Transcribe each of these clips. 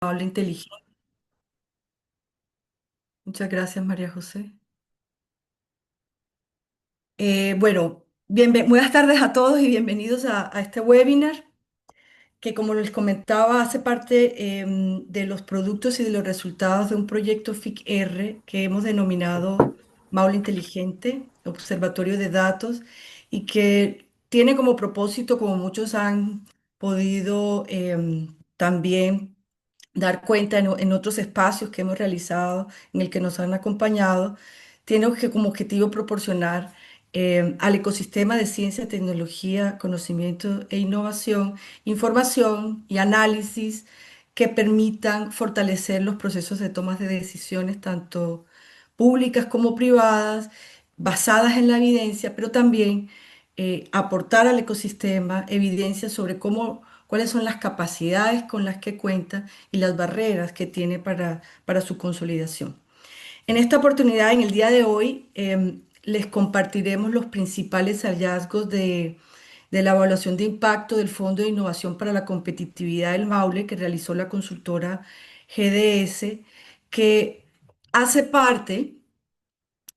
Habla inteligente. Muchas gracias, María José. Bueno, buenas tardes a todos y bienvenidos a este webinar que, como les comentaba, hace parte de los productos y de los resultados de un proyecto FIC-R que hemos denominado Maula Inteligente, Observatorio de Datos, y que tiene como propósito, como muchos han podido también dar cuenta en otros espacios que hemos realizado, en el que nos han acompañado, tiene como objetivo proporcionar al ecosistema de ciencia, tecnología, conocimiento e innovación, información y análisis que permitan fortalecer los procesos de tomas de decisiones, tanto públicas como privadas, basadas en la evidencia, pero también aportar al ecosistema evidencia sobre cuáles son las capacidades con las que cuenta y las barreras que tiene para su consolidación. En esta oportunidad, en el día de hoy, les compartiremos los principales hallazgos de la evaluación de impacto del Fondo de Innovación para la Competitividad del Maule que realizó la consultora GDS, que hace parte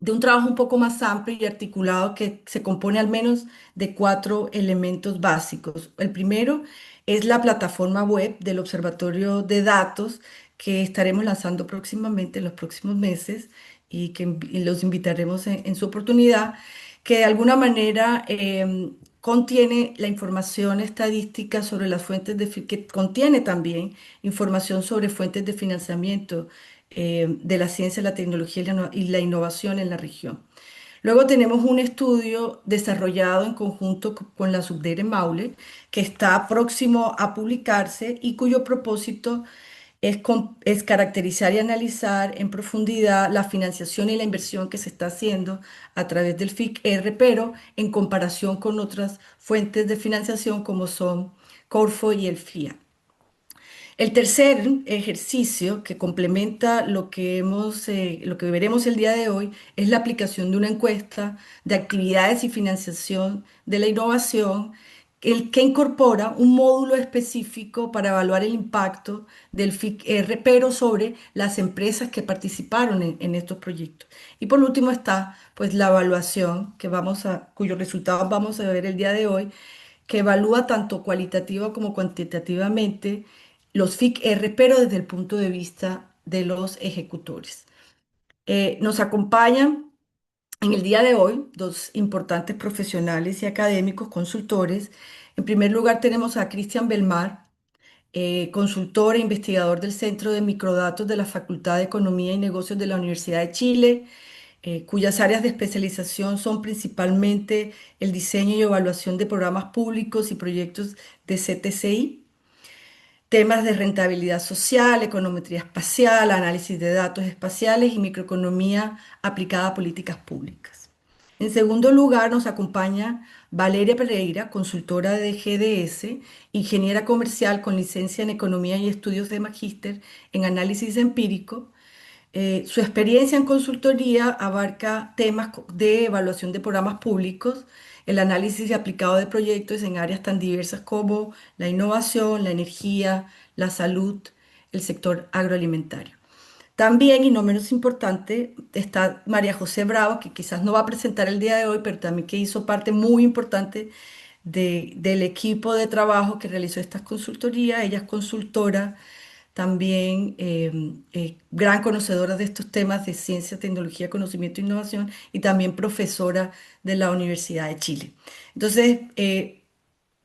de un trabajo un poco más amplio y articulado que se compone al menos de cuatro elementos básicos. El primero es la plataforma web del Observatorio de Datos que estaremos lanzando próximamente en los próximos meses y los invitaremos en su oportunidad, que de alguna manera contiene la información estadística sobre las que contiene también información sobre fuentes de financiamiento de la ciencia, la tecnología y la innovación en la región. Luego tenemos un estudio desarrollado en conjunto con la Subdere Maule, que está próximo a publicarse y cuyo propósito es caracterizar y analizar en profundidad la financiación y la inversión que se está haciendo a través del FIC-R, pero en comparación con otras fuentes de financiación como son Corfo y el FIA. El tercer ejercicio que complementa lo que veremos el día de hoy es la aplicación de una encuesta de actividades y financiación de la innovación, que incorpora un módulo específico para evaluar el impacto del FIC-R, pero sobre las empresas que participaron en estos proyectos. Y por último está, pues, la evaluación cuyos resultados vamos a ver el día de hoy, que evalúa tanto cualitativa como cuantitativamente los FIC-R, pero desde el punto de vista de los ejecutores. Nos acompañan en el día de hoy dos importantes profesionales y académicos consultores. En primer lugar tenemos a Cristian Belmar, consultor e investigador del Centro de Microdatos de la Facultad de Economía y Negocios de la Universidad de Chile, cuyas áreas de especialización son principalmente el diseño y evaluación de programas públicos y proyectos de CTCI, temas de rentabilidad social, econometría espacial, análisis de datos espaciales y microeconomía aplicada a políticas públicas. En segundo lugar, nos acompaña Valeria Pereira, consultora de GDS, ingeniera comercial con licencia en Economía y estudios de magíster en análisis empírico. Su experiencia en consultoría abarca temas de evaluación de programas públicos, el análisis y aplicado de proyectos en áreas tan diversas como la innovación, la energía, la salud, el sector agroalimentario. También, y no menos importante, está María José Bravo, que quizás no va a presentar el día de hoy, pero también que hizo parte muy importante del equipo de trabajo que realizó estas consultorías. Ella es consultora también, gran conocedora de estos temas de ciencia, tecnología, conocimiento e innovación, y también profesora de la Universidad de Chile. Entonces,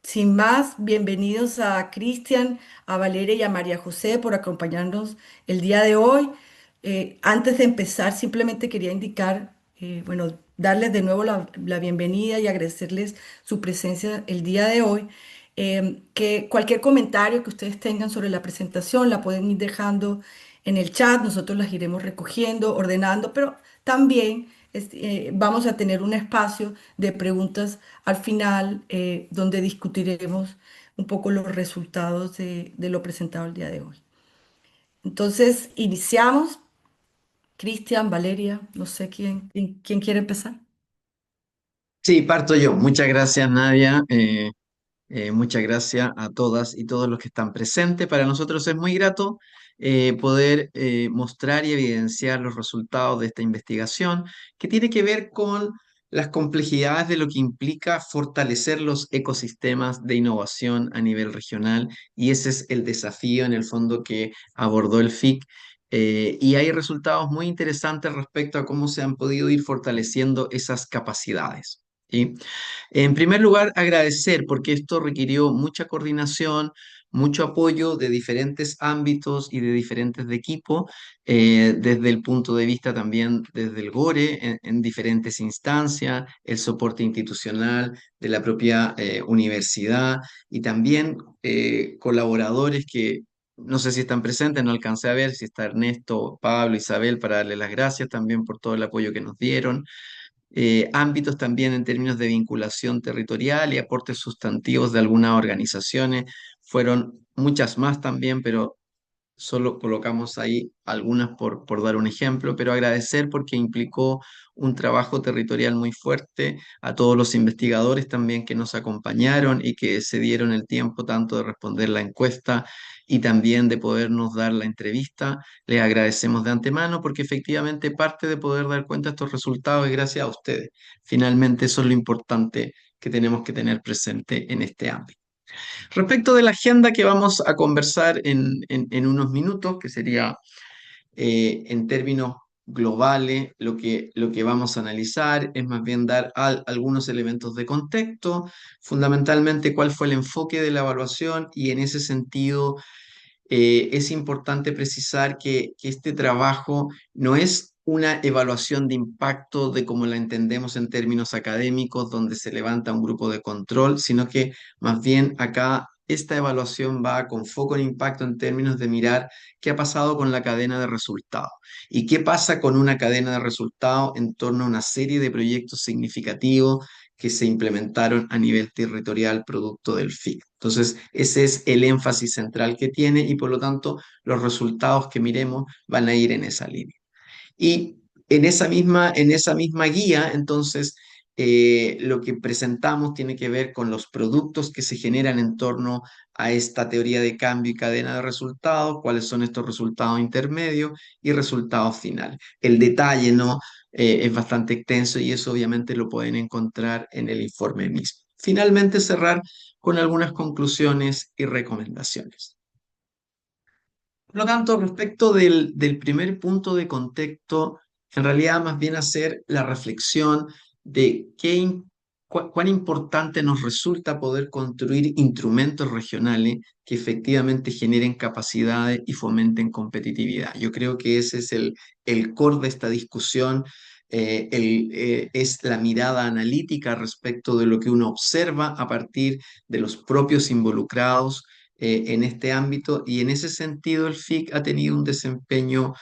sin más, bienvenidos a Cristian, a Valeria y a María José por acompañarnos el día de hoy. Antes de empezar, simplemente quería indicar, bueno, darles de nuevo la bienvenida y agradecerles su presencia el día de hoy. Que cualquier comentario que ustedes tengan sobre la presentación la pueden ir dejando en el chat, nosotros las iremos recogiendo, ordenando, pero también vamos a tener un espacio de preguntas al final, donde discutiremos un poco los resultados de lo presentado el día de hoy. Entonces, iniciamos. Cristian, Valeria, no sé quién quiere empezar. Sí, parto yo. Muchas gracias, Nadia. Muchas gracias a todas y todos los que están presentes. Para nosotros es muy grato poder mostrar y evidenciar los resultados de esta investigación, que tiene que ver con las complejidades de lo que implica fortalecer los ecosistemas de innovación a nivel regional, y ese es el desafío en el fondo que abordó el FIC. Y hay resultados muy interesantes respecto a cómo se han podido ir fortaleciendo esas capacidades. ¿Sí? En primer lugar, agradecer, porque esto requirió mucha coordinación, mucho apoyo de diferentes ámbitos y de diferentes de equipo, desde el punto de vista también desde el GORE, en diferentes instancias, el soporte institucional de la propia universidad y también colaboradores que no sé si están presentes, no alcancé a ver si está Ernesto, Pablo, Isabel, para darle las gracias también por todo el apoyo que nos dieron. Ámbitos también en términos de vinculación territorial y aportes sustantivos de algunas organizaciones. Fueron muchas más también, pero solo colocamos ahí algunas por dar un ejemplo, pero agradecer porque implicó un trabajo territorial muy fuerte, a todos los investigadores también que nos acompañaron y que se dieron el tiempo tanto de responder la encuesta y también de podernos dar la entrevista. Les agradecemos de antemano porque efectivamente parte de poder dar cuenta de estos resultados es gracias a ustedes. Finalmente eso es lo importante que tenemos que tener presente en este ámbito. Respecto de la agenda que vamos a conversar en unos minutos, que sería en términos globales, lo que vamos a analizar es más bien dar algunos elementos de contexto, fundamentalmente cuál fue el enfoque de la evaluación y en ese sentido es importante precisar que este trabajo no es una evaluación de impacto de como la entendemos en términos académicos, donde se levanta un grupo de control, sino que más bien acá esta evaluación va con foco en impacto en términos de mirar qué ha pasado con la cadena de resultados y qué pasa con una cadena de resultados en torno a una serie de proyectos significativos que se implementaron a nivel territorial producto del FIC. Entonces, ese es el énfasis central que tiene y por lo tanto los resultados que miremos van a ir en esa línea. Y en esa misma guía, entonces, lo que presentamos tiene que ver con los productos que se generan en torno a esta teoría de cambio y cadena de resultados, cuáles son estos resultados intermedios y resultados finales. El detalle, ¿no? Es bastante extenso y eso obviamente lo pueden encontrar en el informe mismo. Finalmente, cerrar con algunas conclusiones y recomendaciones. Por lo tanto, respecto del primer punto de contexto, en realidad más bien hacer la reflexión de cuán importante nos resulta poder construir instrumentos regionales que efectivamente generen capacidades y fomenten competitividad. Yo creo que ese es el core de esta discusión, es la mirada analítica respecto de lo que uno observa a partir de los propios involucrados en este ámbito y en ese sentido el FIC ha tenido un desempeño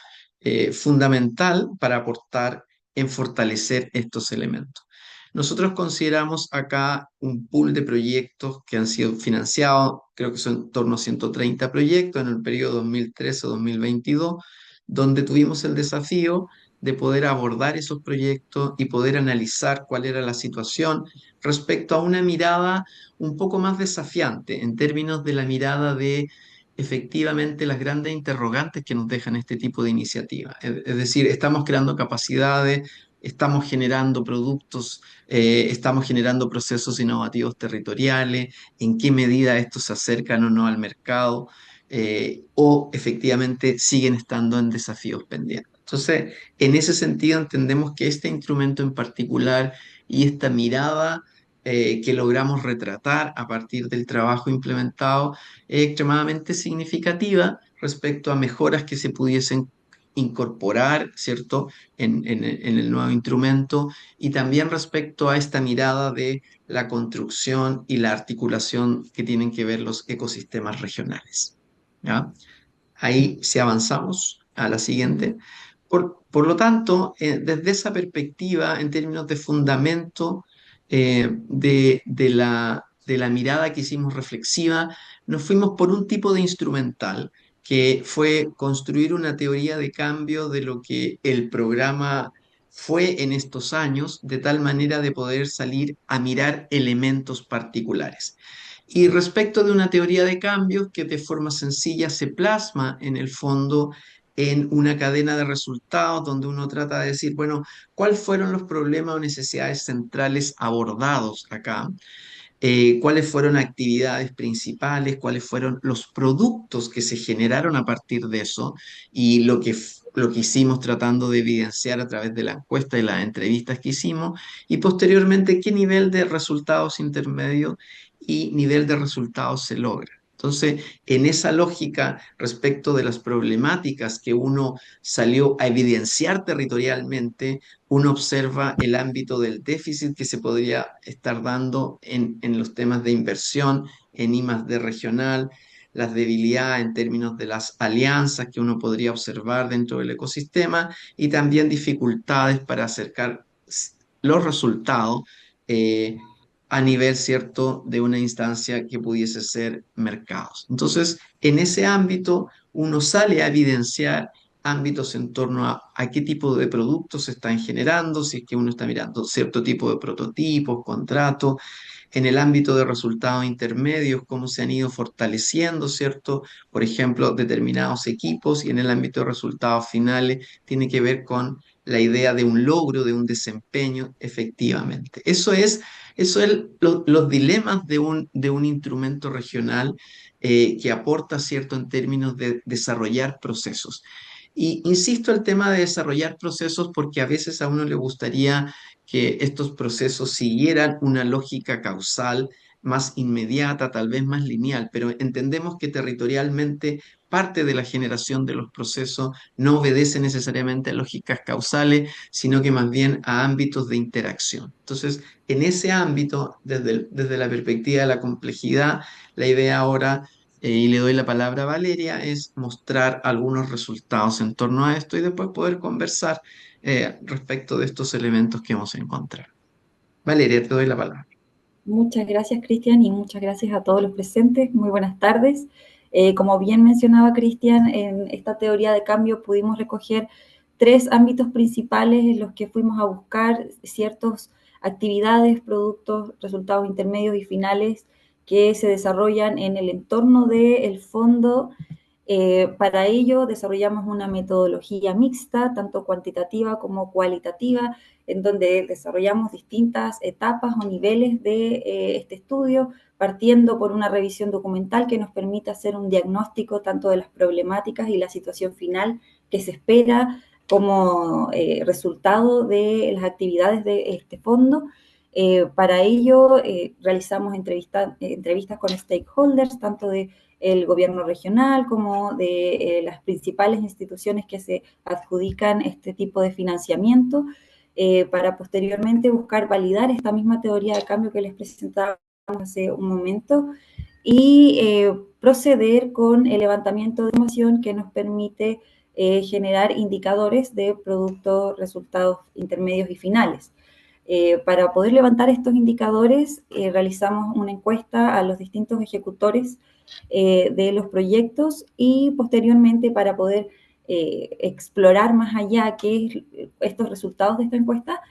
fundamental para aportar en fortalecer estos elementos. Nosotros consideramos acá un pool de proyectos que han sido financiados, creo que son en torno a 130 proyectos en el periodo 2013-2022, donde tuvimos el desafío de poder abordar esos proyectos y poder analizar cuál era la situación respecto a una mirada un poco más desafiante en términos de la mirada de efectivamente las grandes interrogantes que nos dejan este tipo de iniciativas. Es decir, estamos creando capacidades, estamos generando productos, estamos generando procesos innovativos territoriales, en qué medida estos se acercan o no al mercado, o efectivamente siguen estando en desafíos pendientes. Entonces, en ese sentido entendemos que este instrumento en particular y esta mirada que logramos retratar a partir del trabajo implementado es extremadamente significativa respecto a mejoras que se pudiesen incorporar, ¿cierto?, en el nuevo instrumento y también respecto a esta mirada de la construcción y la articulación que tienen que ver los ecosistemas regionales. ¿Ya? Ahí si avanzamos a la siguiente. Por lo tanto, desde esa perspectiva, en términos de fundamento de la mirada que hicimos reflexiva, nos fuimos por un tipo de instrumental que fue construir una teoría de cambio de lo que el programa fue en estos años, de tal manera de poder salir a mirar elementos particulares. Y respecto de una teoría de cambios que de forma sencilla se plasma en el fondo en una cadena de resultados donde uno trata de decir, bueno, ¿cuáles fueron los problemas o necesidades centrales abordados acá? ¿Cuáles fueron actividades principales? ¿Cuáles fueron los productos que se generaron a partir de eso? Y lo que hicimos tratando de evidenciar a través de la encuesta y las entrevistas que hicimos. Y posteriormente, ¿qué nivel de resultados intermedios y nivel de resultados se logra? Entonces, en esa lógica, respecto de las problemáticas que uno salió a evidenciar territorialmente, uno observa el ámbito del déficit que se podría estar dando en los temas de inversión, en I+D regional, las debilidades en términos de las alianzas que uno podría observar dentro del ecosistema y también dificultades para acercar los resultados eh, a nivel, ¿cierto?, de una instancia que pudiese ser mercados. Entonces, en ese ámbito, uno sale a evidenciar ámbitos en torno a qué tipo de productos se están generando, si es que uno está mirando cierto tipo de prototipos, contratos, en el ámbito de resultados intermedios, cómo se han ido fortaleciendo, ¿cierto? Por ejemplo, determinados equipos y en el ámbito de resultados finales tiene que ver con la idea de un logro, de un desempeño, efectivamente. Los dilemas de un instrumento regional que aporta, ¿cierto?, en términos de desarrollar procesos. Y insisto el tema de desarrollar procesos porque a veces a uno le gustaría que estos procesos siguieran una lógica causal más inmediata, tal vez más lineal, pero entendemos que territorialmente parte de la generación de los procesos no obedece necesariamente a lógicas causales, sino que más bien a ámbitos de interacción. Entonces, en ese ámbito, desde la perspectiva de la complejidad, la idea ahora y le doy la palabra a Valeria, es mostrar algunos resultados en torno a esto y después poder conversar respecto de estos elementos que hemos encontrado. Valeria, te doy la palabra. Muchas gracias, Cristian, y muchas gracias a todos los presentes. Muy buenas tardes. Como bien mencionaba Cristian, en esta teoría de cambio pudimos recoger tres ámbitos principales en los que fuimos a buscar ciertas actividades, productos, resultados intermedios y finales que se desarrollan en el entorno del fondo. Para ello desarrollamos una metodología mixta, tanto cuantitativa como cualitativa, en donde desarrollamos distintas etapas o niveles de este estudio, partiendo por una revisión documental que nos permite hacer un diagnóstico tanto de las problemáticas y la situación final que se espera como resultado de las actividades de este fondo. Para ello realizamos entrevistas con stakeholders, tanto de el gobierno regional como de las principales instituciones que se adjudican este tipo de financiamiento, para posteriormente buscar validar esta misma teoría de cambio que les presentaba hace un momento y proceder con el levantamiento de información que nos permite generar indicadores de productos, resultados intermedios y finales. Para poder levantar estos indicadores, realizamos una encuesta a los distintos ejecutores de los proyectos y posteriormente para poder explorar más allá qué es estos resultados de esta encuesta,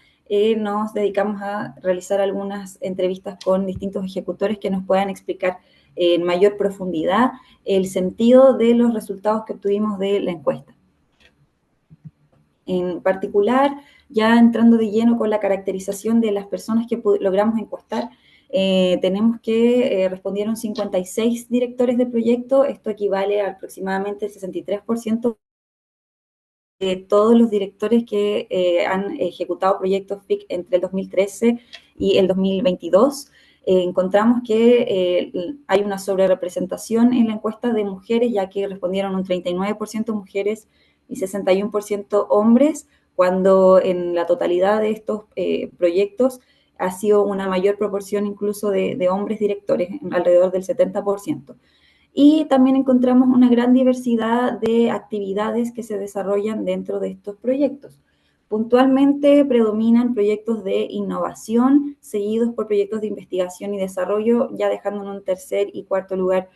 nos dedicamos a realizar algunas entrevistas con distintos ejecutores que nos puedan explicar en mayor profundidad el sentido de los resultados que obtuvimos de la encuesta. En particular, ya entrando de lleno con la caracterización de las personas que logramos encuestar, tenemos que respondieron 56 directores de proyecto, esto equivale a aproximadamente el 63% de todos los directores que han ejecutado proyectos FIC entre el 2013 y el 2022. Encontramos que hay una sobrerepresentación en la encuesta de mujeres, ya que respondieron un 39% mujeres y 61% hombres, cuando en la totalidad de estos proyectos ha sido una mayor proporción incluso de hombres directores, alrededor del 70%. Y también encontramos una gran diversidad de actividades que se desarrollan dentro de estos proyectos. Puntualmente predominan proyectos de innovación, seguidos por proyectos de investigación y desarrollo, ya dejando en un tercer y cuarto lugar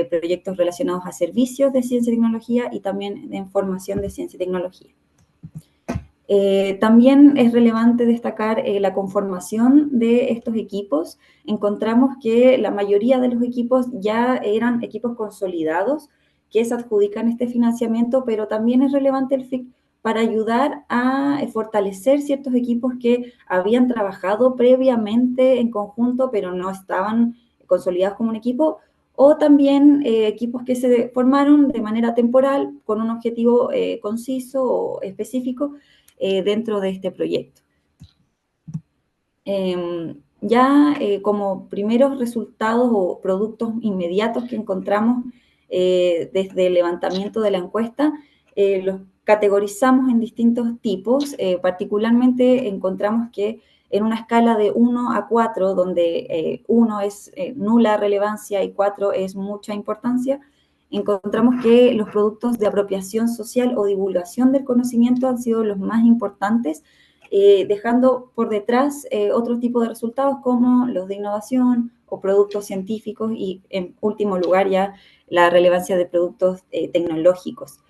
proyectos relacionados a servicios de ciencia y tecnología y también de información de ciencia y tecnología. También es relevante destacar la conformación de estos equipos. Encontramos que la mayoría de los equipos ya eran equipos consolidados que se adjudican este financiamiento, pero también es relevante el FIC para ayudar a fortalecer ciertos equipos que habían trabajado previamente en conjunto, pero no estaban consolidados como un equipo, o también equipos que se formaron de manera temporal con un objetivo conciso o específico dentro de este proyecto. Como primeros resultados o productos inmediatos que encontramos desde el levantamiento de la encuesta, los categorizamos en distintos tipos. Particularmente encontramos que en una escala de 1 a 4, donde 1 es nula relevancia y 4 es mucha importancia, encontramos que los productos de apropiación social o divulgación del conocimiento han sido los más importantes, dejando por detrás otro tipo de resultados como los de innovación o productos científicos y, en último lugar, ya la relevancia de productos tecnológicos.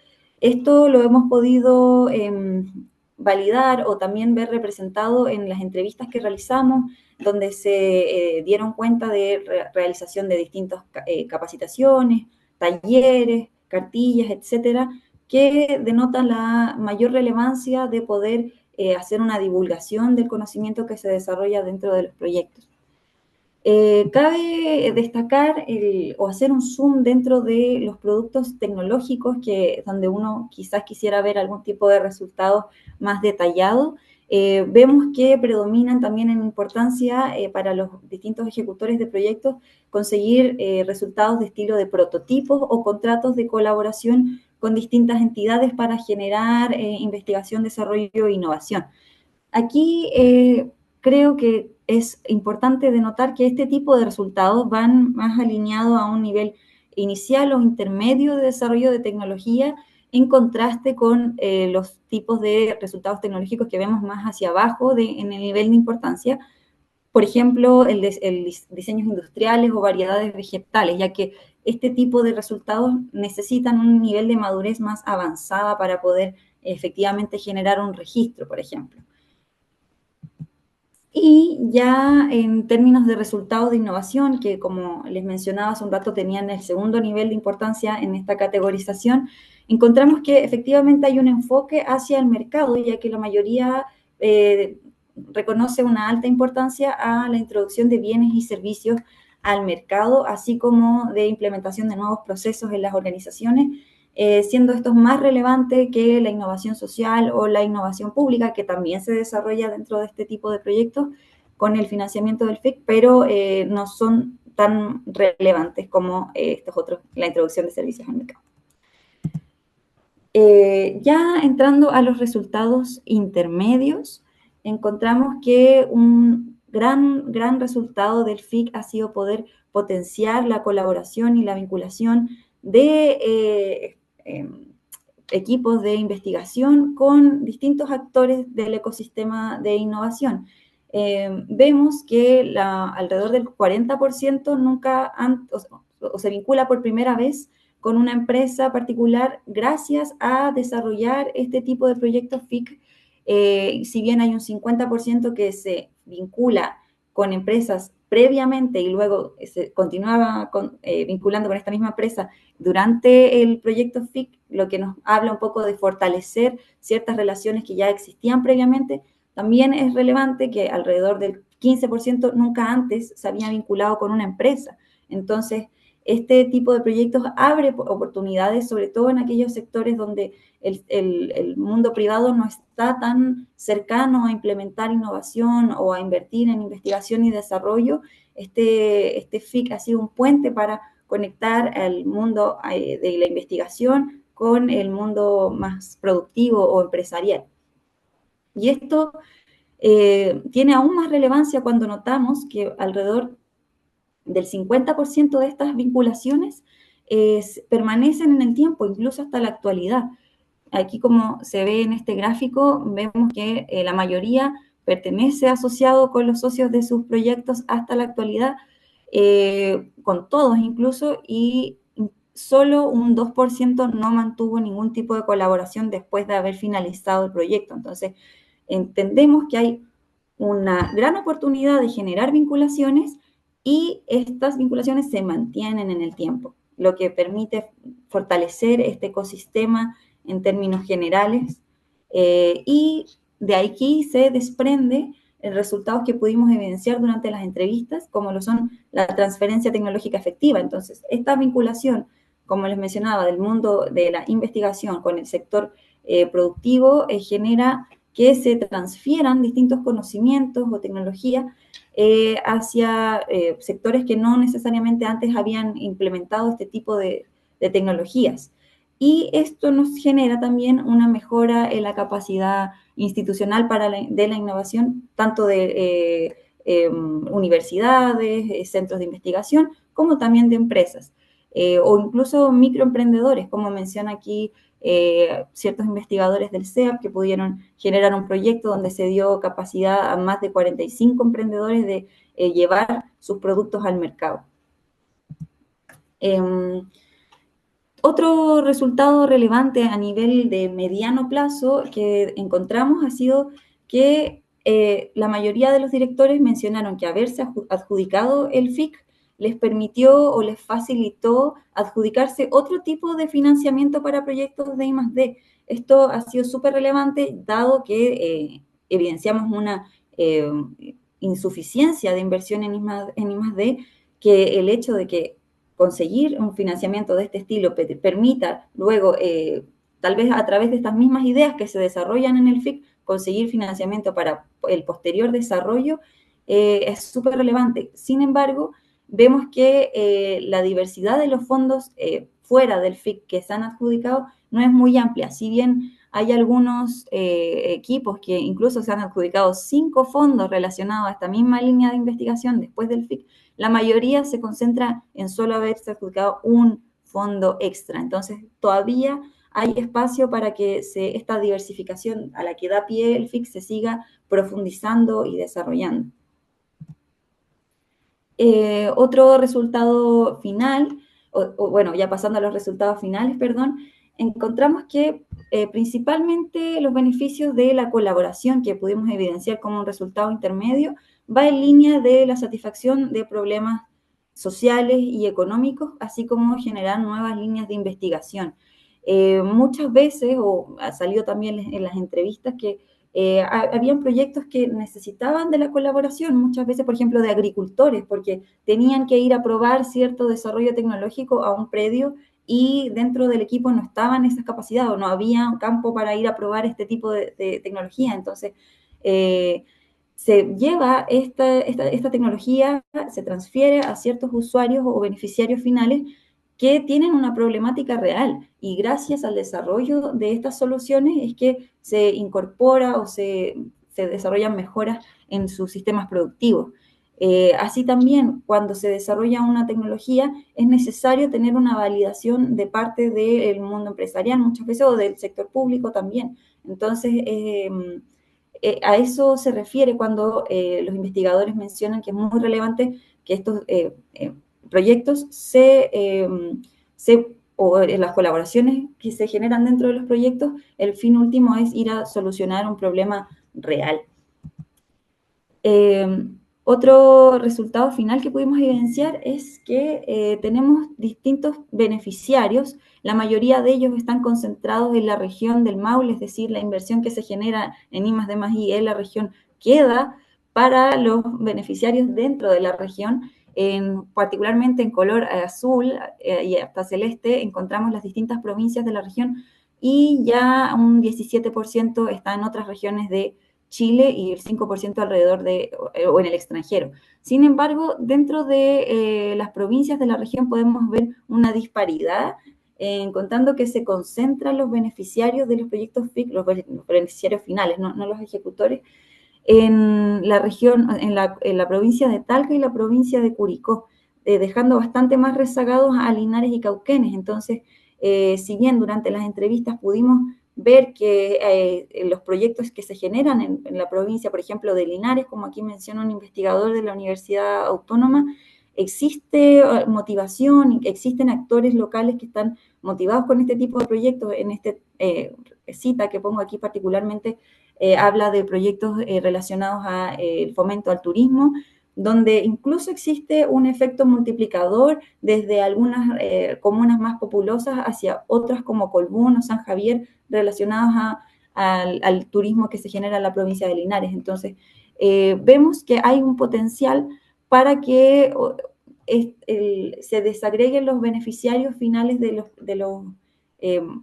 Esto lo hemos podido validar o también ver representado en las entrevistas que realizamos, donde se dieron cuenta de realización de distintas capacitaciones, talleres, cartillas, etcétera, que denotan la mayor relevancia de poder hacer una divulgación del conocimiento que se desarrolla dentro de los proyectos. Cabe destacar o hacer un zoom dentro de los productos tecnológicos donde uno quizás quisiera ver algún tipo de resultado más detallado. Vemos que predominan también en importancia para los distintos ejecutores de proyectos conseguir resultados de estilo de prototipos o contratos de colaboración con distintas entidades para generar investigación, desarrollo e innovación. Aquí creo que es importante denotar que este tipo de resultados van más alineados a un nivel inicial o intermedio de desarrollo de tecnología, en contraste con los tipos de resultados tecnológicos que vemos más hacia abajo en el nivel de importancia. Por ejemplo, diseños industriales o variedades vegetales, ya que este tipo de resultados necesitan un nivel de madurez más avanzada para poder efectivamente generar un registro, por ejemplo. Y ya en términos de resultados de innovación, que como les mencionaba hace un rato tenían el segundo nivel de importancia en esta categorización, encontramos que efectivamente hay un enfoque hacia el mercado, ya que la mayoría reconoce una alta importancia a la introducción de bienes y servicios al mercado, así como de implementación de nuevos procesos en las organizaciones, siendo estos más relevantes que la innovación social o la innovación pública, que también se desarrolla dentro de este tipo de proyectos con el financiamiento del FIC, pero no son tan relevantes como estos otros, la introducción de servicios al mercado. Ya entrando a los resultados intermedios, encontramos que un gran resultado del FIC ha sido poder potenciar la colaboración y la vinculación de equipos de investigación con distintos actores del ecosistema de innovación. Vemos que alrededor del 40% nunca o se vincula por primera vez con una empresa particular gracias a desarrollar este tipo de proyectos FIC. Si bien hay un 50% que se vincula con empresas previamente y luego se continuaba vinculando con esta misma empresa durante el proyecto FIC, lo que nos habla un poco de fortalecer ciertas relaciones que ya existían previamente. También es relevante que alrededor del 15% nunca antes se había vinculado con una empresa. Entonces, este tipo de proyectos abre oportunidades, sobre todo en aquellos sectores donde el mundo privado no está tan cercano a implementar innovación o a invertir en investigación y desarrollo. Este FIC ha sido un puente para conectar al mundo de la investigación con el mundo más productivo o empresarial. Y esto tiene aún más relevancia cuando notamos que alrededor del 50% de estas vinculaciones permanecen en el tiempo, incluso hasta la actualidad. Aquí, como se ve en este gráfico, vemos que la mayoría pertenece asociado con los socios de sus proyectos hasta la actualidad, con todos incluso, y solo un 2% no mantuvo ningún tipo de colaboración después de haber finalizado el proyecto. Entonces, entendemos que hay una gran oportunidad de generar vinculaciones y estas vinculaciones se mantienen en el tiempo, lo que permite fortalecer este ecosistema en términos generales, y de aquí se desprende resultados que pudimos evidenciar durante las entrevistas, como lo son la transferencia tecnológica efectiva. Entonces, esta vinculación, como les mencionaba, del mundo de la investigación con el sector productivo, genera que se transfieran distintos conocimientos o tecnología hacia sectores que no necesariamente antes habían implementado este tipo de tecnologías. Y esto nos genera también una mejora en la capacidad institucional de la innovación, tanto de universidades, centros de investigación, como también de empresas, o incluso microemprendedores, como menciona aquí ciertos investigadores del CEAP que pudieron generar un proyecto donde se dio capacidad a más de 45 emprendedores de llevar sus productos al mercado. Otro resultado relevante a nivel de mediano plazo que encontramos ha sido que la mayoría de los directores mencionaron que haberse adjudicado el FIC les permitió o les facilitó adjudicarse otro tipo de financiamiento para proyectos de I+D. Esto ha sido súper relevante dado que evidenciamos una insuficiencia de inversión en I+D, que el hecho de que conseguir un financiamiento de este estilo permita luego, tal vez a través de estas mismas ideas que se desarrollan en el FIC, conseguir financiamiento para el posterior desarrollo, es súper relevante. Sin embargo, vemos que la diversidad de los fondos fuera del FIC que se han adjudicado no es muy amplia. Si bien hay algunos equipos que incluso se han adjudicado 5 fondos relacionados a esta misma línea de investigación después del FIC, la mayoría se concentra en solo haberse adjudicado un fondo extra. Entonces, todavía hay espacio para que esta diversificación a la que da pie el FIC se siga profundizando y desarrollando. Otro resultado final, bueno, ya pasando a los resultados finales, perdón, encontramos que principalmente los beneficios de la colaboración que pudimos evidenciar como un resultado intermedio va en línea de la satisfacción de problemas sociales y económicos, así como generar nuevas líneas de investigación. Muchas veces, o ha salido también en las entrevistas, que habían proyectos que necesitaban de la colaboración, muchas veces, por ejemplo, de agricultores, porque tenían que ir a probar cierto desarrollo tecnológico a un predio y dentro del equipo no estaban esas capacidades o no había un campo para ir a probar este tipo de tecnología. Entonces, se lleva esta tecnología, se transfiere a ciertos usuarios o beneficiarios finales que tienen una problemática real, y gracias al desarrollo de estas soluciones es que se incorpora o se desarrollan mejoras en sus sistemas productivos. Así también, cuando se desarrolla una tecnología, es necesario tener una validación de parte del mundo empresarial, muchas veces, o del sector público también. Entonces, a eso se refiere cuando los investigadores mencionan que es muy relevante que estos proyectos o en las colaboraciones que se generan dentro de los proyectos, el fin último es ir a solucionar un problema real. Otro resultado final que pudimos evidenciar es que tenemos distintos beneficiarios. La mayoría de ellos están concentrados en la región del Maule, es decir, la inversión que se genera en I+D+I en la región queda para los beneficiarios dentro de la región. Particularmente en color azul y hasta celeste encontramos las distintas provincias de la región, y ya un 17% está en otras regiones de Chile y el 5% alrededor o en el extranjero. Sin embargo, dentro de las provincias de la región podemos ver una disparidad, contando que se concentran los beneficiarios de los proyectos FIC, los beneficiarios finales, no los ejecutores, en la región, en la provincia de Talca y la provincia de Curicó, dejando bastante más rezagados a Linares y Cauquenes. Entonces, si bien durante las entrevistas pudimos ver que los proyectos que se generan en la provincia, por ejemplo, de Linares, como aquí menciona un investigador de la Universidad Autónoma, existe motivación, existen actores locales que están motivados con este tipo de proyectos. En esta cita que pongo aquí particularmente habla de proyectos relacionados al fomento al turismo, donde incluso existe un efecto multiplicador desde algunas comunas más populosas hacia otras como Colbún o San Javier, relacionados al turismo que se genera en la provincia de Linares. Entonces, vemos que hay un potencial para que se desagreguen los beneficiarios finales de los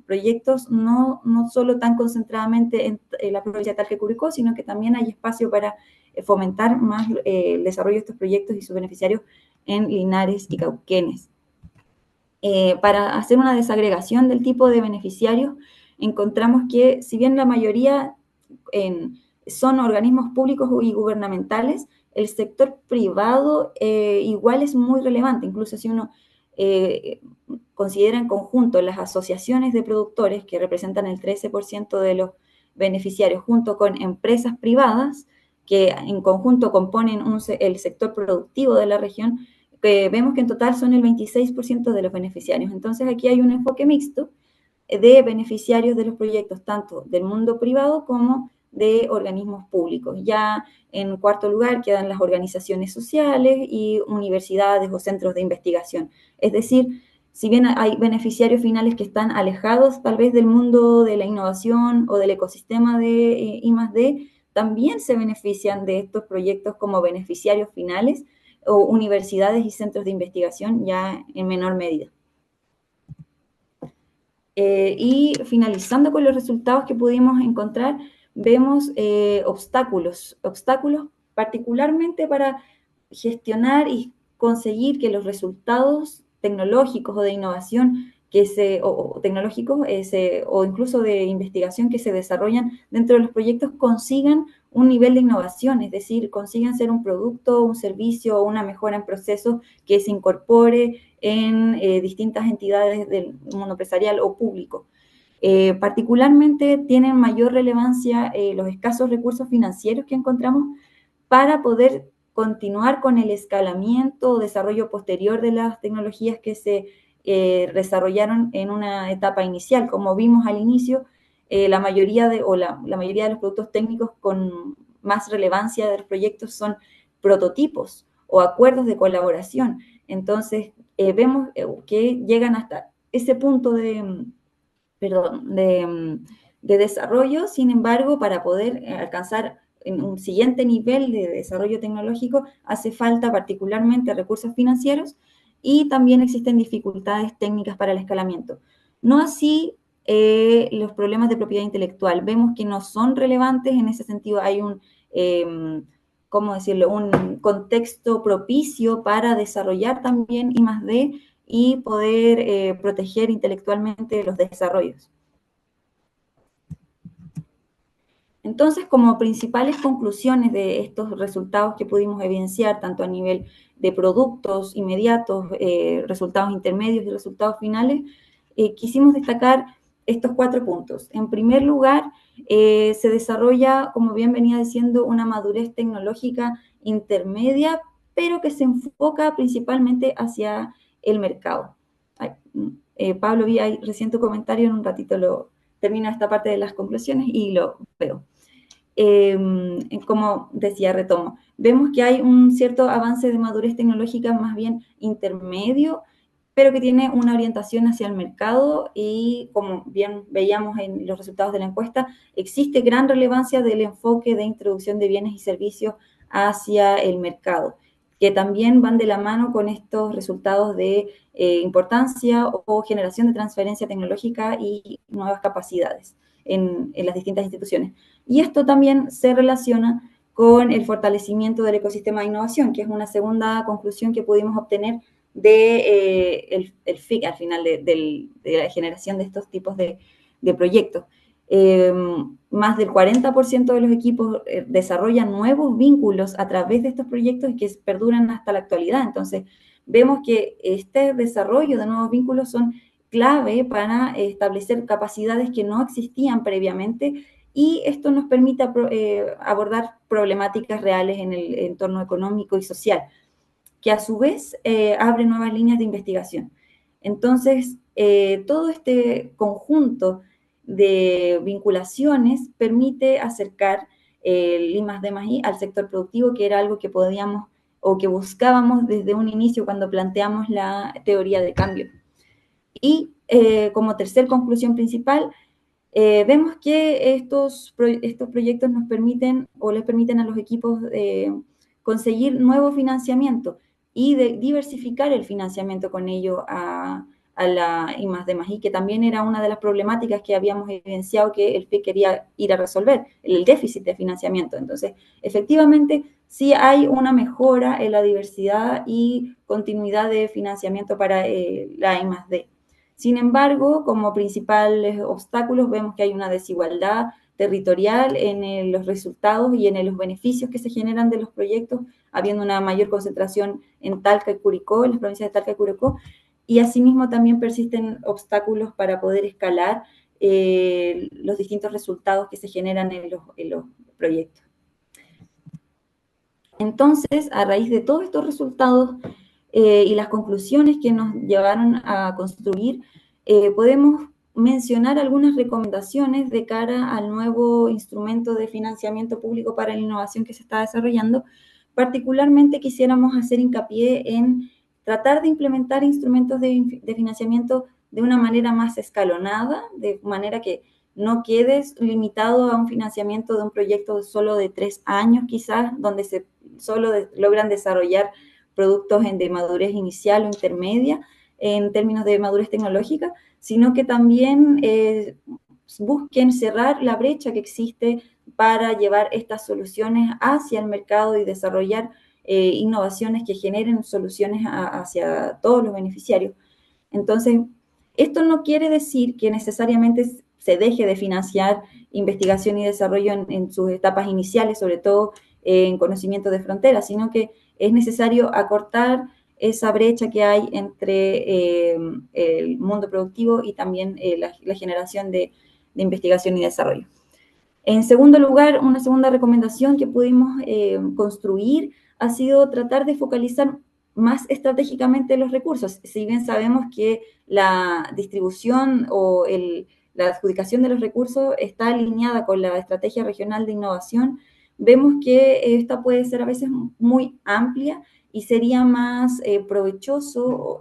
proyectos, no solo tan concentradamente en la provincia de Talca y Curicó, sino que también hay espacio para fomentar más el desarrollo de estos proyectos y sus beneficiarios en Linares y Cauquenes. Para hacer una desagregación del tipo de beneficiarios, encontramos que si bien la mayoría son organismos públicos y gubernamentales, el sector privado igual es muy relevante, incluso si uno considera en conjunto las asociaciones de productores, que representan el 13% de los beneficiarios, junto con empresas privadas, que en conjunto componen el sector productivo de la región, vemos que en total son el 26% de los beneficiarios. Entonces aquí hay un enfoque mixto de beneficiarios de los proyectos, tanto del mundo privado como de organismos públicos. Ya en cuarto lugar quedan las organizaciones sociales y universidades o centros de investigación. Es decir, si bien hay beneficiarios finales que están alejados tal vez del mundo de la innovación o del ecosistema de I+D, también se benefician de estos proyectos como beneficiarios finales o universidades y centros de investigación ya en menor medida. Y finalizando con los resultados que pudimos encontrar, vemos obstáculos particularmente para gestionar y conseguir que los resultados tecnológicos o de innovación tecnológicos o incluso de investigación que se desarrollan dentro de los proyectos consigan un nivel de innovación, es decir, consigan ser un producto, un servicio o una mejora en procesos que se incorpore en distintas entidades del mundo empresarial o público. Particularmente tienen mayor relevancia los escasos recursos financieros que encontramos para poder continuar con el escalamiento o desarrollo posterior de las tecnologías que se desarrollaron en una etapa inicial. Como vimos al inicio, la mayoría de los productos técnicos con más relevancia de los proyectos son prototipos o acuerdos de colaboración. Entonces, vemos que llegan hasta ese punto de desarrollo. Sin embargo, para poder alcanzar en un siguiente nivel de desarrollo tecnológico, hace falta particularmente recursos financieros y también existen dificultades técnicas para el escalamiento. No así los problemas de propiedad intelectual. Vemos que no son relevantes, en ese sentido hay ¿cómo decirlo?, un contexto propicio para desarrollar también I+D y poder proteger intelectualmente los desarrollos. Entonces, como principales conclusiones de estos resultados que pudimos evidenciar, tanto a nivel de productos inmediatos, resultados intermedios y resultados finales, quisimos destacar estos 4 puntos. En primer lugar, se desarrolla, como bien venía diciendo, una madurez tecnológica intermedia, pero que se enfoca principalmente hacia el mercado. Pablo, vi ahí recién tu comentario, en un ratito termino esta parte de las conclusiones y lo veo. Como decía, retomo, vemos que hay un cierto avance de madurez tecnológica más bien intermedio, pero que tiene una orientación hacia el mercado y, como bien veíamos en los resultados de la encuesta, existe gran relevancia del enfoque de introducción de bienes y servicios hacia el mercado, que también van de la mano con estos resultados de importancia o generación de transferencia tecnológica y nuevas capacidades en las distintas instituciones. Y esto también se relaciona con el fortalecimiento del ecosistema de innovación, que es una segunda conclusión que pudimos obtener de el FIC al final de la generación de estos tipos de proyectos. Más del 40% de los equipos desarrollan nuevos vínculos a través de estos proyectos y que perduran hasta la actualidad. Entonces, vemos que este desarrollo de nuevos vínculos son clave para establecer capacidades que no existían previamente, y esto nos permite abordar problemáticas reales en el entorno económico y social. que a su vez abre nuevas líneas de investigación. Entonces, todo este conjunto de vinculaciones permite acercar el I+D+I al sector productivo, que era algo que podíamos o que buscábamos desde un inicio cuando planteamos la teoría de cambio. Y como tercer conclusión principal, vemos que estos proyectos nos permiten o les permiten a los equipos conseguir nuevo financiamiento y de diversificar el financiamiento con ello a la I+D+I, que también era una de las problemáticas que habíamos evidenciado que el FIC quería ir a resolver, el déficit de financiamiento. Entonces, efectivamente, sí hay una mejora en la diversidad y continuidad de financiamiento para la I+D. Sin embargo, como principales obstáculos vemos que hay una desigualdad territorial en los resultados y en los beneficios que se generan de los proyectos, habiendo una mayor concentración en Talca y Curicó, en las provincias de Talca y Curicó, y asimismo también persisten obstáculos para poder escalar los distintos resultados que se generan en los proyectos. Entonces, a raíz de todos estos resultados y las conclusiones que nos llevaron a construir, podemos mencionar algunas recomendaciones de cara al nuevo instrumento de financiamiento público para la innovación que se está desarrollando. Particularmente quisiéramos hacer hincapié en tratar de implementar instrumentos de financiamiento de una manera más escalonada, de manera que no quedes limitado a un financiamiento de un proyecto solo de 3 años quizás, donde solo logran desarrollar productos de madurez inicial o intermedia en términos de madurez tecnológica, sino que también busquen cerrar la brecha que existe para llevar estas soluciones hacia el mercado y desarrollar innovaciones que generen soluciones hacia todos los beneficiarios. Entonces, esto no quiere decir que necesariamente se deje de financiar investigación y desarrollo en sus etapas iniciales, sobre todo en conocimiento de fronteras, sino que es necesario acortar esa brecha que hay entre el mundo productivo y también la generación de investigación y desarrollo. En segundo lugar, una segunda recomendación que pudimos construir ha sido tratar de focalizar más estratégicamente los recursos. Si bien sabemos que la distribución o la adjudicación de los recursos está alineada con la estrategia regional de innovación, vemos que esta puede ser a veces muy amplia y sería más provechoso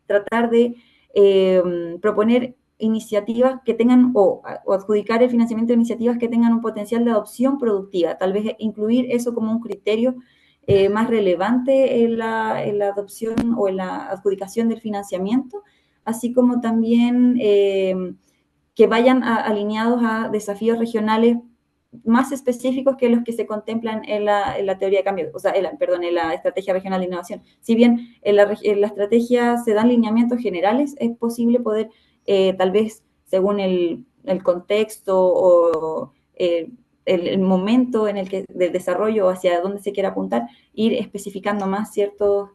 tratar de proponer iniciativas que tengan o adjudicar el financiamiento de iniciativas que tengan un potencial de adopción productiva, tal vez incluir eso como un criterio más relevante en la adopción o en la adjudicación del financiamiento, así como también que vayan alineados a desafíos regionales más específicos que los que se contemplan en la teoría de cambio, o sea, en la estrategia regional de innovación. Si bien en la estrategia se dan lineamientos generales, es posible poder, tal vez, según el contexto o el momento en el que de desarrollo hacia dónde se quiera apuntar, ir especificando más ciertos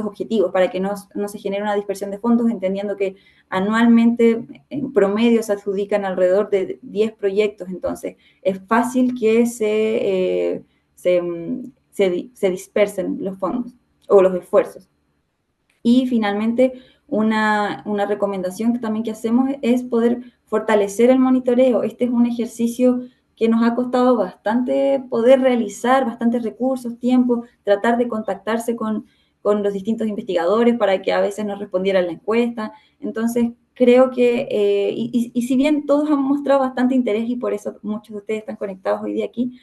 objetivos para que no se genere una dispersión de fondos, entendiendo que anualmente en promedio se adjudican alrededor de 10 proyectos, entonces es fácil que se dispersen los fondos o los esfuerzos. Y finalmente, una recomendación que también que hacemos es poder fortalecer el monitoreo. Este es un ejercicio que nos ha costado bastante poder realizar, bastantes recursos, tiempo, tratar de contactarse con los distintos investigadores para que a veces nos respondieran la encuesta. Entonces, creo que, y si bien todos han mostrado bastante interés y por eso muchos de ustedes están conectados hoy día aquí,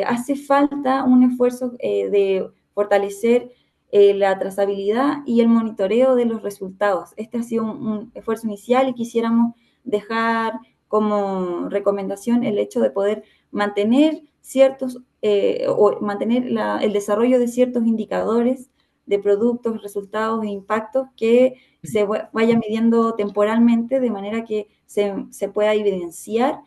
hace falta un esfuerzo de fortalecer la trazabilidad y el monitoreo de los resultados. Este ha sido un esfuerzo inicial y quisiéramos dejar como recomendación el hecho de poder mantener el desarrollo de ciertos indicadores de productos, resultados e impactos que se vaya midiendo temporalmente de manera que se pueda evidenciar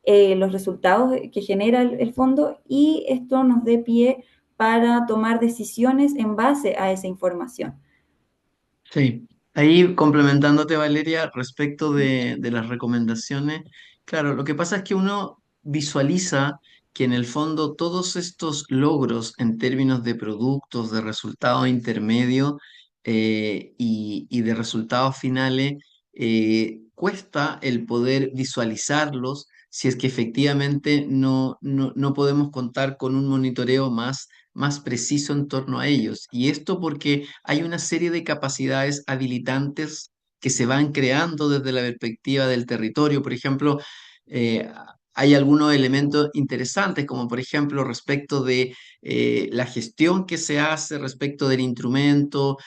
los resultados que genera el fondo y esto nos dé pie para tomar decisiones en base a esa información. Sí, ahí complementándote, Valeria, respecto de las recomendaciones, claro, lo que pasa es que uno visualiza que en el fondo todos estos logros en términos de productos, de resultados intermedios y de resultados finales, cuesta el poder visualizarlos si es que efectivamente no podemos contar con un monitoreo más preciso en torno a ellos. Y esto porque hay una serie de capacidades habilitantes que se van creando desde la perspectiva del territorio. Por ejemplo, eh, hay algunos elementos interesantes, como por ejemplo respecto de la gestión que se hace respecto del instrumento,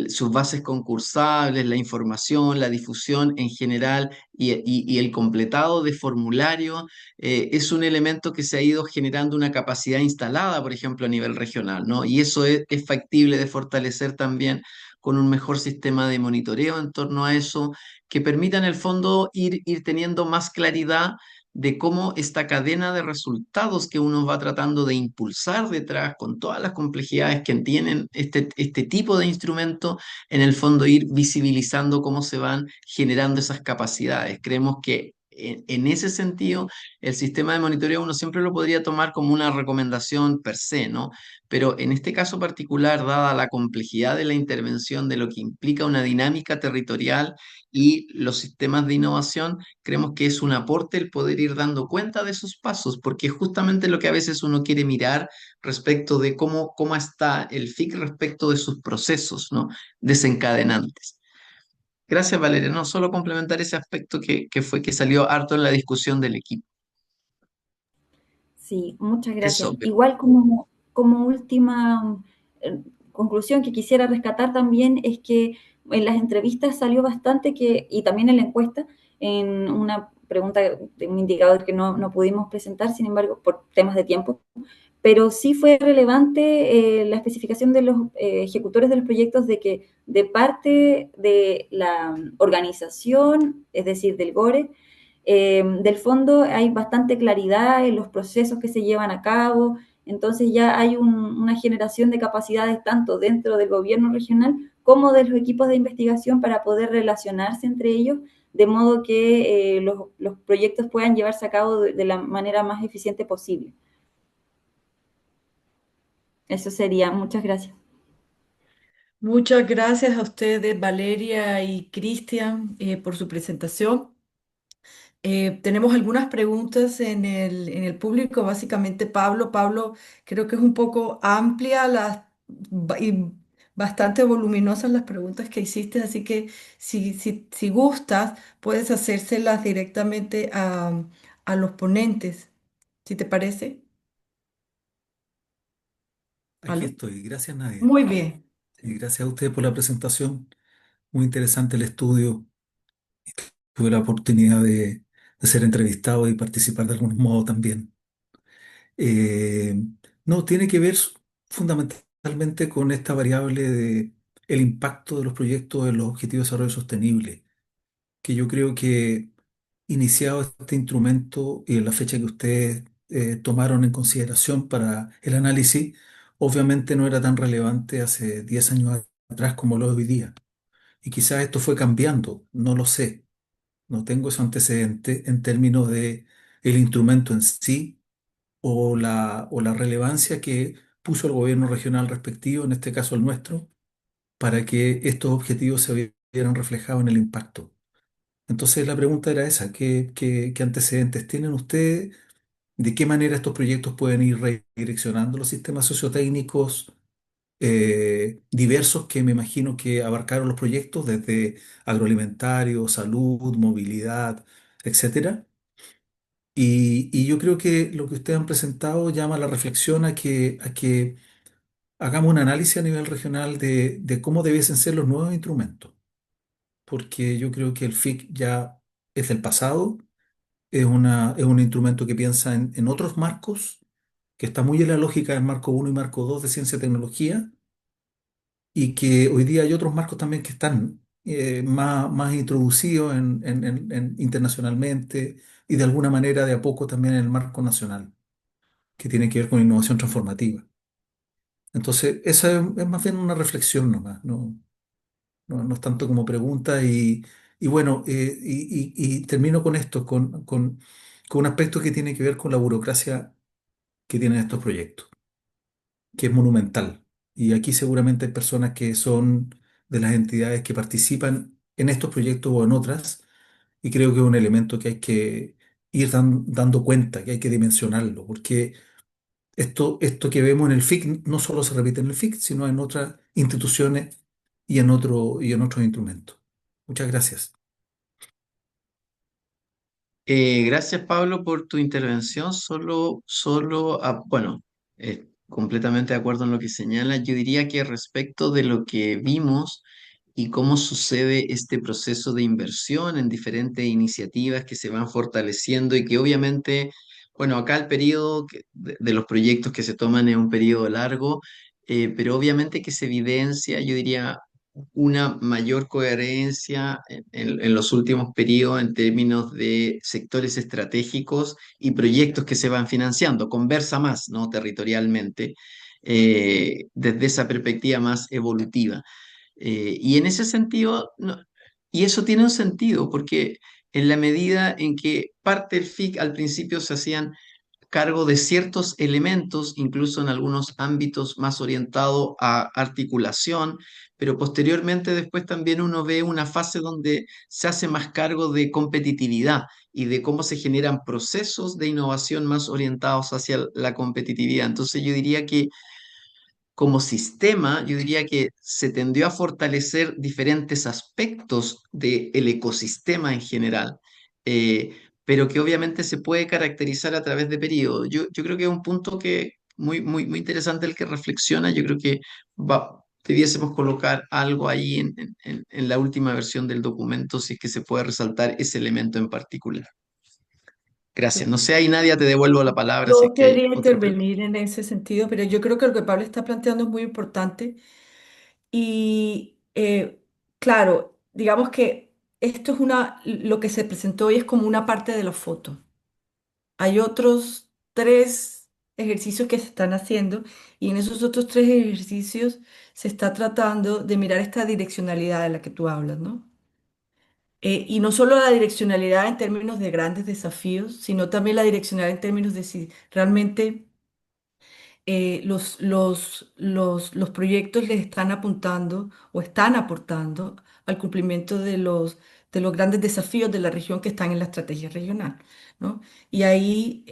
sus bases concursables, la información, la difusión en general y el completado de formulario. Es un elemento que se ha ido generando una capacidad instalada, por ejemplo, a nivel regional, ¿no? Y eso es factible de fortalecer también con un mejor sistema de monitoreo en torno a eso, que permita en el fondo ir teniendo más claridad de cómo esta cadena de resultados que uno va tratando de impulsar detrás, con todas las complejidades que tienen este tipo de instrumentos, en el fondo ir visibilizando cómo se van generando esas capacidades. Creemos que en ese sentido, el sistema de monitoreo uno siempre lo podría tomar como una recomendación per se, ¿no? Pero en este caso particular, dada la complejidad de la intervención, de lo que implica una dinámica territorial y los sistemas de innovación, creemos que es un aporte el poder ir dando cuenta de esos pasos, porque es justamente lo que a veces uno quiere mirar respecto de cómo está el FIC respecto de sus procesos, ¿no? Desencadenantes. Gracias, Valeria. No, solo complementar ese aspecto que fue que salió harto en la discusión del equipo. Sí, muchas gracias. Eso, Igual como última conclusión que quisiera rescatar también es que en las entrevistas salió bastante que, y también en la encuesta, en una pregunta de un indicador que no pudimos presentar, sin embargo, por temas de tiempo, pero sí fue relevante la especificación de los ejecutores de los proyectos de que de parte de la organización, es decir, del GORE, del fondo hay bastante claridad en los procesos que se llevan a cabo, entonces ya hay una generación de capacidades tanto dentro del gobierno regional como de los equipos de investigación para poder relacionarse entre ellos, de modo que los proyectos puedan llevarse a cabo de la manera más eficiente posible. Eso sería. Muchas gracias. Muchas gracias a ustedes, Valeria y Cristian, por su presentación. Tenemos algunas preguntas en el público, básicamente Pablo, creo que es un poco amplia y bastante voluminosas las preguntas que hiciste, así que si gustas, puedes hacérselas directamente a los ponentes, si te parece. Aquí ¿Aló? estoy. Gracias, Nadia. Muy bien. Y gracias a ustedes por la presentación. Muy interesante el estudio. Tuve la oportunidad de ser entrevistado y participar de algún modo también. Eh, no, tiene que ver fundamentalmente con esta variable de el impacto de los proyectos en los Objetivos de Desarrollo Sostenible, que yo creo que iniciado este instrumento y en la fecha que ustedes tomaron en consideración para el análisis, obviamente no era tan relevante hace 10 años atrás como lo es hoy día. Y quizás esto fue cambiando, no lo sé, no tengo ese antecedente en términos de el instrumento en sí o la relevancia que puso el gobierno regional respectivo, en este caso el nuestro, para que estos objetivos se vieran reflejados en el impacto. Entonces la pregunta era esa, ¿qué antecedentes tienen ustedes? ¿De qué manera estos proyectos pueden ir redireccionando los sistemas sociotécnicos diversos que me imagino que abarcaron los proyectos desde agroalimentario, salud, movilidad, etcétera? Y yo creo que lo que ustedes han presentado llama la reflexión a que hagamos un análisis a nivel regional de cómo debiesen ser los nuevos instrumentos, porque yo creo que el FIC ya es del pasado, es un instrumento que piensa en otros marcos, que está muy en la lógica del marco uno y marco 2 de ciencia y tecnología, y que hoy día hay otros marcos también que están más introducidos internacionalmente y de alguna manera de a poco también en el marco nacional, que tiene que ver con innovación transformativa. Entonces, esa es más bien una reflexión nomás, no es tanto como pregunta. Y bueno, y termino con esto, con un aspecto que tiene que ver con la burocracia que tienen estos proyectos, que es monumental. Y aquí seguramente hay personas que son de las entidades que participan en estos proyectos o en otras, y creo que es un elemento que hay que ir dando cuenta, que hay que dimensionarlo, porque esto que vemos en el FIC no solo se repite en el FIC, sino en otras instituciones y en otros instrumentos. Muchas gracias. Gracias, Pablo, por tu intervención. Bueno, completamente de acuerdo en lo que señala. Yo diría que respecto de lo que vimos y cómo sucede este proceso de inversión en diferentes iniciativas que se van fortaleciendo y que obviamente, bueno, acá el periodo de los proyectos que se toman es un periodo largo, pero obviamente que se evidencia, yo diría, una mayor coherencia en los últimos periodos en términos de sectores estratégicos y proyectos que se van financiando. Conversa más, ¿no? Territorialmente, desde esa perspectiva más evolutiva. Y en ese sentido, y eso tiene un sentido, porque en la medida en que parte del FIC al principio se hacían cargo de ciertos elementos, incluso en algunos ámbitos más orientados a articulación, pero posteriormente después también uno ve una fase donde se hace más cargo de competitividad y de cómo se generan procesos de innovación más orientados hacia la competitividad. Entonces yo diría que como sistema, yo diría que se tendió a fortalecer diferentes aspectos del ecosistema en general, pero que obviamente se puede caracterizar a través de periodos. Yo creo que es un punto que muy interesante el que reflexiona. Yo creo que debiésemos colocar algo ahí en la última versión del documento, si es que se puede resaltar ese elemento en particular. Gracias. No sé, ahí Nadia, te devuelvo la palabra si es Yo que hay quería otra pregunta. intervenir en ese sentido, pero yo creo que lo que Pablo está planteando es muy importante y claro, digamos que esto es lo que se presentó hoy es como una parte de la foto. Hay otros tres ejercicios que se están haciendo y en esos otros tres ejercicios se está tratando de mirar esta direccionalidad de la que tú hablas, ¿no? Y no solo la direccionalidad en términos de grandes desafíos, sino también la direccionalidad en términos de si realmente los proyectos les están apuntando o están aportando al cumplimiento de los grandes desafíos de la región que están en la estrategia regional, ¿no? Y ahí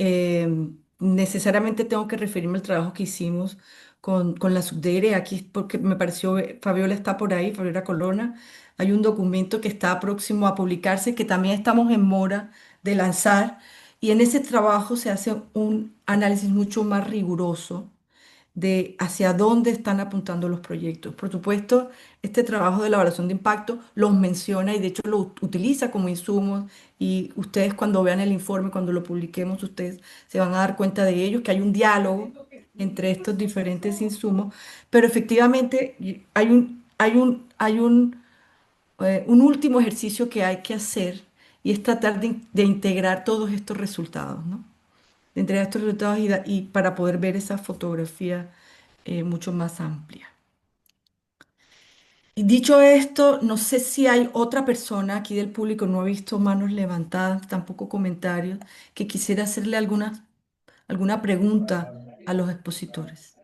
necesariamente tengo que referirme al trabajo que hicimos con la subdere, aquí porque me pareció, Fabiola está por ahí, Fabiola Colonna, hay un documento que está próximo a publicarse que también estamos en mora de lanzar y en ese trabajo se hace un análisis mucho más riguroso de hacia dónde están apuntando los proyectos. Por supuesto, este trabajo de la evaluación de impacto los menciona y de hecho lo utiliza como insumos y ustedes cuando vean el informe, cuando lo publiquemos, ustedes se van a dar cuenta de ello, que hay un diálogo entre estos diferentes insumos, pero efectivamente hay un último ejercicio que hay que hacer y es tratar de integrar todos estos resultados, ¿no? De entregar estos resultados y para poder ver esa fotografía mucho más amplia. Y dicho esto, no sé si hay otra persona aquí del público, no he visto manos levantadas, tampoco comentarios, que quisiera hacerle alguna pregunta a los expositores,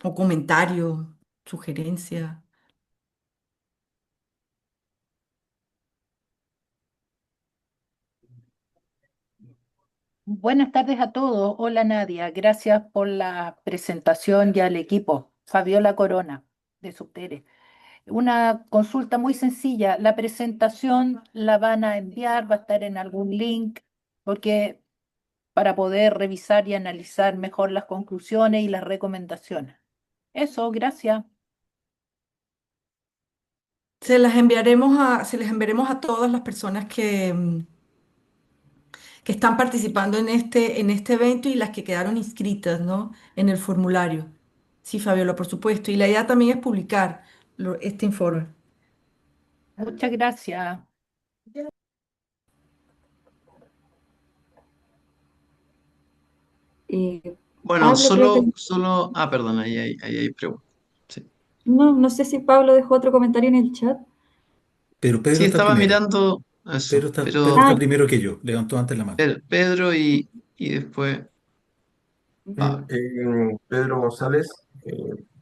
o comentario, sugerencia. Buenas tardes a todos. Hola Nadia, gracias por la presentación y al equipo. Fabiola Corona, de Subtere. Una consulta muy sencilla. ¿La presentación la van a enviar? ¿Va a estar en algún link? Porque para poder revisar y analizar mejor las conclusiones y las recomendaciones. Eso, gracias. Se les enviaremos a todas las personas que están participando en este evento y las que quedaron inscritas, ¿no? En el formulario. Sí, Fabiola, por supuesto. Y la idea también es publicar este informe. Muchas gracias. Eh, Bueno, Pablo, creo que perdón, ahí hay preguntas. Sí. no sé si Pablo dejó otro comentario en el chat. Pero Sí, Pedro está estaba primero. mirando Pedro eso, está, Pedro pero Ah, está primero que yo. Levantó antes la mano. Pedro y después Ujú. Pablo. Pedro González,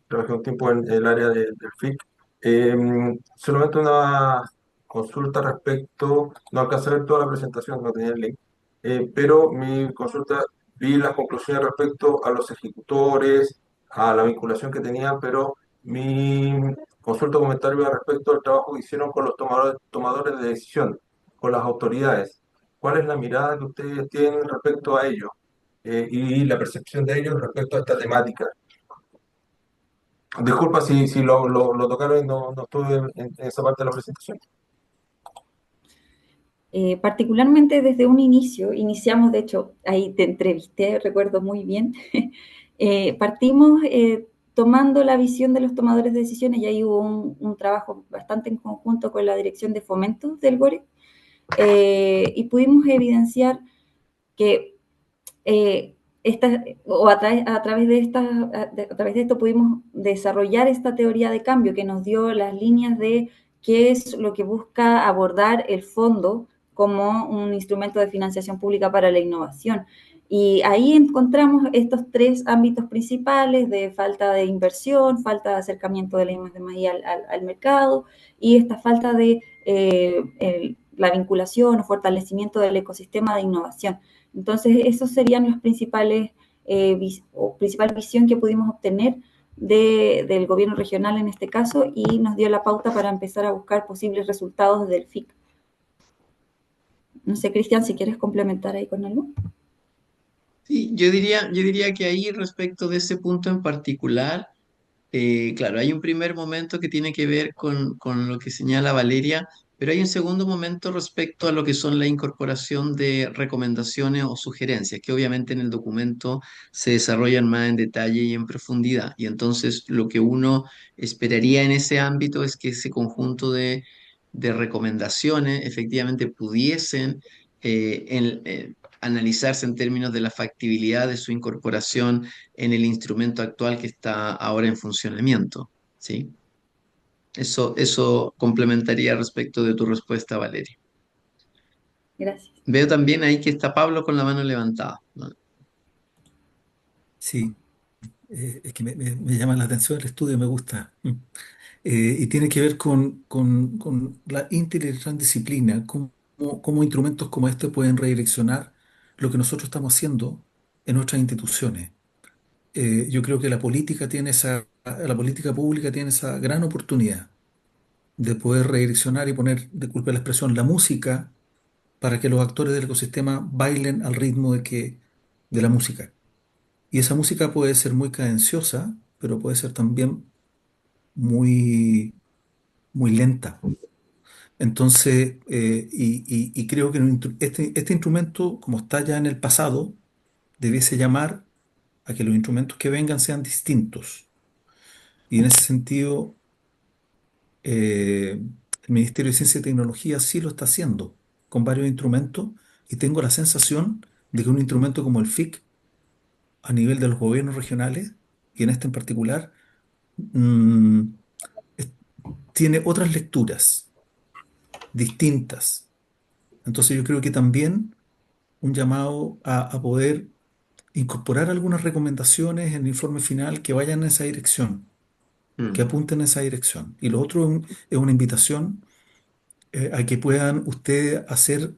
trabajé un tiempo en el área del FIC. Solamente una consulta respecto, no alcancé a ver toda la presentación, no tenía el link, pero mi consulta, vi las conclusiones respecto a los ejecutores, a la vinculación que tenían, pero mi consulta o comentario va respecto al trabajo que hicieron con los tomadores de decisión, con las autoridades. ¿Cuál es la mirada que ustedes tienen respecto a ello? Y la percepción de ellos respecto a esta temática? Disculpa si lo tocaron y no estuve en esa parte de la presentación. Particularmente desde un inicio, iniciamos, de hecho, ahí te entrevisté, recuerdo muy bien, partimos tomando la visión de los tomadores de decisiones y ahí hubo un trabajo bastante en conjunto con la dirección de fomento del GORE, y pudimos evidenciar que a través a través de esto pudimos desarrollar esta teoría de cambio que nos dio las líneas de qué es lo que busca abordar el fondo como un instrumento de financiación pública para la innovación. Y ahí encontramos estos tres ámbitos principales de falta de inversión, falta de acercamiento de la I+D+I al mercado y esta falta de la vinculación o fortalecimiento del ecosistema de innovación. Entonces, esos serían los principales o principal visión que pudimos obtener del gobierno regional en este caso y nos dio la pauta para empezar a buscar posibles resultados del FIC. No sé, Cristian, si quieres complementar ahí con algo. Sí, yo diría que ahí respecto de ese punto en particular, claro, hay un primer momento que tiene que ver con lo que señala Valeria, pero hay un segundo momento respecto a lo que son la incorporación de recomendaciones o sugerencias, que obviamente en el documento se desarrollan más en detalle y en profundidad. Y entonces lo que uno esperaría en ese ámbito es que ese conjunto de recomendaciones efectivamente pudiesen analizarse en términos de la factibilidad de su incorporación en el instrumento actual que está ahora en funcionamiento, ¿sí? Eso complementaría respecto de tu respuesta, Valeria. Gracias. Veo también ahí que está Pablo con la mano levantada, ¿no? Sí, es que me llama la atención el estudio, me gusta. Y tiene que ver con la interdisciplina, cómo instrumentos como este pueden redireccionar lo que nosotros estamos haciendo en nuestras instituciones. Yo creo que la política pública tiene esa gran oportunidad de poder redireccionar y poner, disculpe la expresión, la música para que los actores del ecosistema bailen al ritmo de la música. Y esa música puede ser muy cadenciosa, pero puede ser también muy, muy lenta. Entonces, y creo que este instrumento, como está ya en el pasado, debiese llamar a que los instrumentos que vengan sean distintos. Y en ese sentido, el Ministerio de Ciencia y Tecnología sí lo está haciendo con varios instrumentos y tengo la sensación de que un instrumento como el FIC, a nivel de los gobiernos regionales, y en este en particular, mm, es- tiene otras lecturas distintas. Entonces yo creo que también un llamado a poder incorporar algunas recomendaciones en el informe final que vayan en esa dirección, que Mm. apunten en esa dirección. Y lo otro es una invitación a que puedan ustedes hacer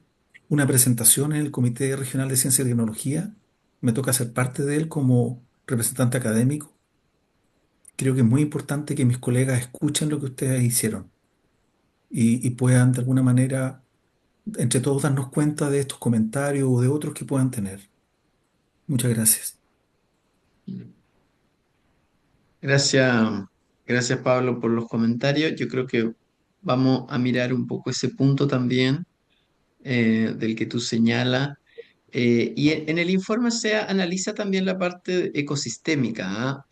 una presentación en el Comité Regional de Ciencia y Tecnología. Me toca ser parte de él como representante académico. Creo que es muy importante que mis colegas escuchen lo que ustedes hicieron y puedan de alguna manera, entre todos, darnos cuenta de estos comentarios o de otros que puedan tener. Muchas gracias. Gracias, gracias Pablo por los comentarios. Yo creo que vamos a mirar un poco ese punto también del que tú señalas. Y en el informe se analiza también la parte ecosistémica, ¿ah?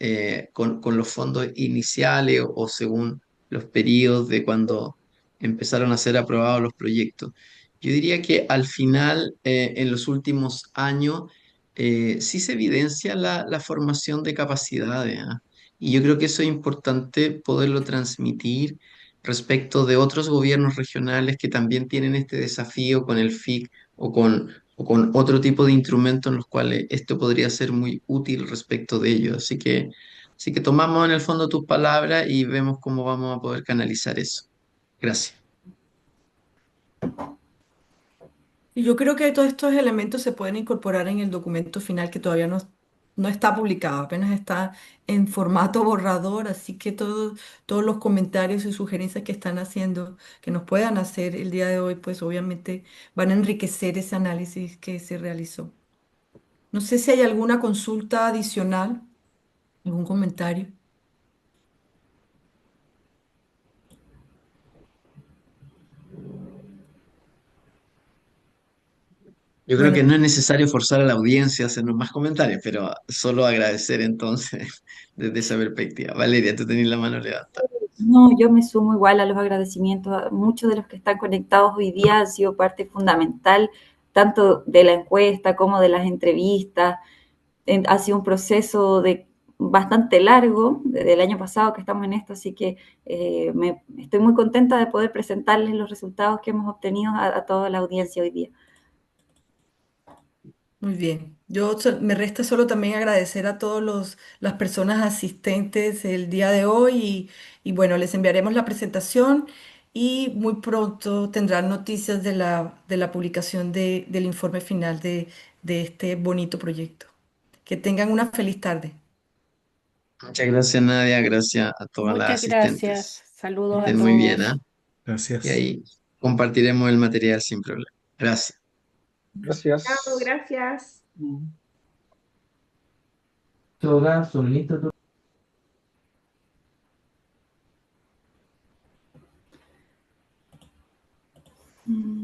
Con los fondos iniciales o según los periodos de cuando empezaron a ser aprobados los proyectos. Yo diría que al final, en los últimos años, sí se evidencia la formación de capacidades, ¿ah? Y yo creo que eso es importante poderlo transmitir respecto de otros gobiernos regionales que también tienen este desafío con el FIC o con o con otro tipo de instrumentos en los cuales esto podría ser muy útil respecto de ello. Así que tomamos en el fondo tus palabras y vemos cómo vamos a poder canalizar eso. Gracias. Y yo creo que todos estos elementos se pueden incorporar en el documento final que todavía no está publicado, apenas está en formato borrador, así que todos los comentarios y sugerencias que están haciendo, que nos puedan hacer el día de hoy, pues obviamente van a enriquecer ese análisis que se realizó. No sé si hay alguna consulta adicional, algún comentario. Yo creo Bueno, que no es necesario forzar a la audiencia a hacernos más comentarios, pero solo agradecer entonces desde esa perspectiva. Valeria, tú tenés la mano levantada. No, yo me sumo igual a los agradecimientos. Muchos de los que están conectados hoy día han sido parte fundamental, tanto de la encuesta como de las entrevistas. Ha sido un proceso bastante largo, desde el año pasado que estamos en esto, así que estoy muy contenta de poder presentarles los resultados que hemos obtenido a toda la audiencia hoy día. muy bien. Me resta solo también agradecer a todos las personas asistentes el día de hoy y bueno, les enviaremos la presentación y muy pronto tendrán noticias de la publicación del informe final de este bonito proyecto. Que tengan una feliz tarde. Muchas gracias, Nadia. Gracias a todas las Muchas gracias. asistentes. Que Saludos a estén muy bien, todos. ¿ah? Y Gracias. ahí compartiremos el material sin problema. Gracias. Chao, Gracias. gracias. Todas son listas. Mm.